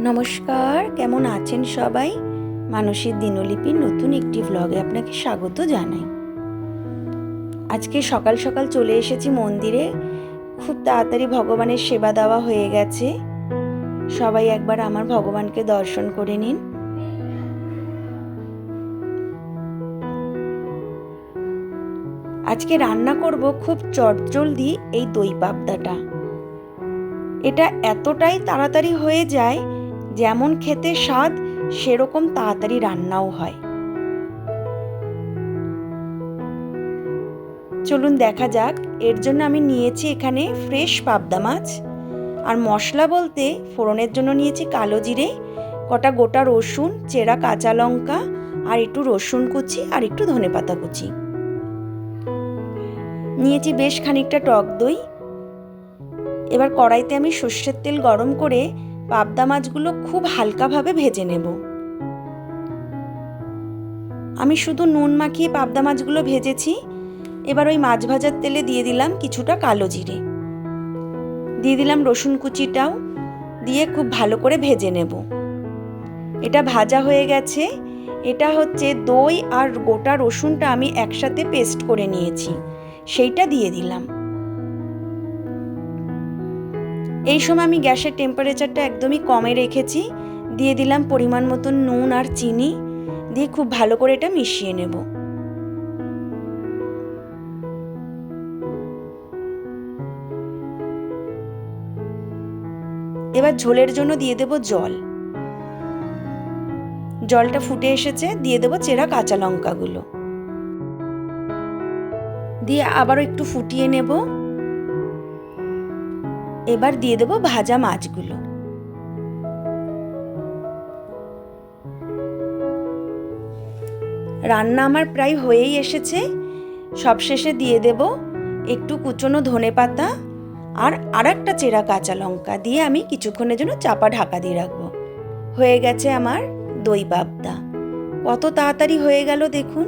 নমস্কার, কেমন আছেন সবাই? মানসীর দিনলিপির নতুন একটি ভ্লগে আপনাকে স্বাগত জানাই। আজকে সকাল সকাল চলে এসেছি মন্দিরে। খুব তাড়াতাড়ি ভগবানের সেবা দেওয়া হয়ে গেছে। সবাই একবার আমার ভগবানকে দর্শন করে নিন। আজকে রান্না করব খুব চটজলদি এই দই পাবদাটা। এটা এতটাই তাড়াতাড়ি হয়ে যায়, যেমন খেতে স্বাদ সেরকম তাড়াতাড়ি রান্নাও হয়। চলুন দেখা যাক। এর জন্য আমি নিয়েছি এখানে ফ্রেশ পাবদা মাছ, আর মশলা বলতে ফোড়নের জন্য নিয়েছি কালো জিরে, কটা গোটা রসুন, চেরা কাঁচা লঙ্কা, আর একটু রসুন কুচি আর একটু ধনেপাতা কুচি। নিয়েছি বেশ খানিকটা টক দই। এবার কড়াইতে আমি সর্ষের তেল গরম করে পাবদা মাছগুলো খুব হালকাভাবে ভেজে নেব। আমি শুধু নুন মাখিয়ে পাবদা মাছগুলো ভেজেছি। এবার ওই মাছ ভাজার তেলে দিয়ে দিলাম কিছুটা কালো জিরে, দিয়ে দিলাম রসুন কুচিটাও, দিয়ে খুব ভালো করে ভেজে নেব। এটা ভাজা হয়ে গেছে। এটা হচ্ছে দই আর গোটা রসুনটা আমি একসাথে পেস্ট করে নিয়েছি, সেইটা দিয়ে দিলাম। এই সময় আমি গ্যাসের টেম্পারেচারটা একদমই কমে রেখেছি। দিয়ে দিলাম পরিমাণ মতন নুন আর চিনি, দিয়ে খুব ভালো করে এটা মিশিয়ে নেব। এবার ঝোলের জন্য দিয়ে দেব জল। জলটা ফুটে এসেছে, দিয়ে দেব চেরা কাঁচা লঙ্কাগুলো, দিয়ে আবারও একটু ফুটিয়ে নেব। এবার দিয়ে দেব ভাজা মাছগুলো। রান্না আমার প্রায় হয়েই এসেছে। সবশেষে দিয়ে দেব একটু কুচনো ধনেপাতা আর আরেকটা চেরা কাঁচা লঙ্কা, দিয়ে আমি কিছুক্ষণের জন্য চাপা ঢাকা দিয়ে রাখবো। হয়ে গেছে আমার দই পাবদা। কত তাড়াতাড়ি হয়ে গেল দেখুন।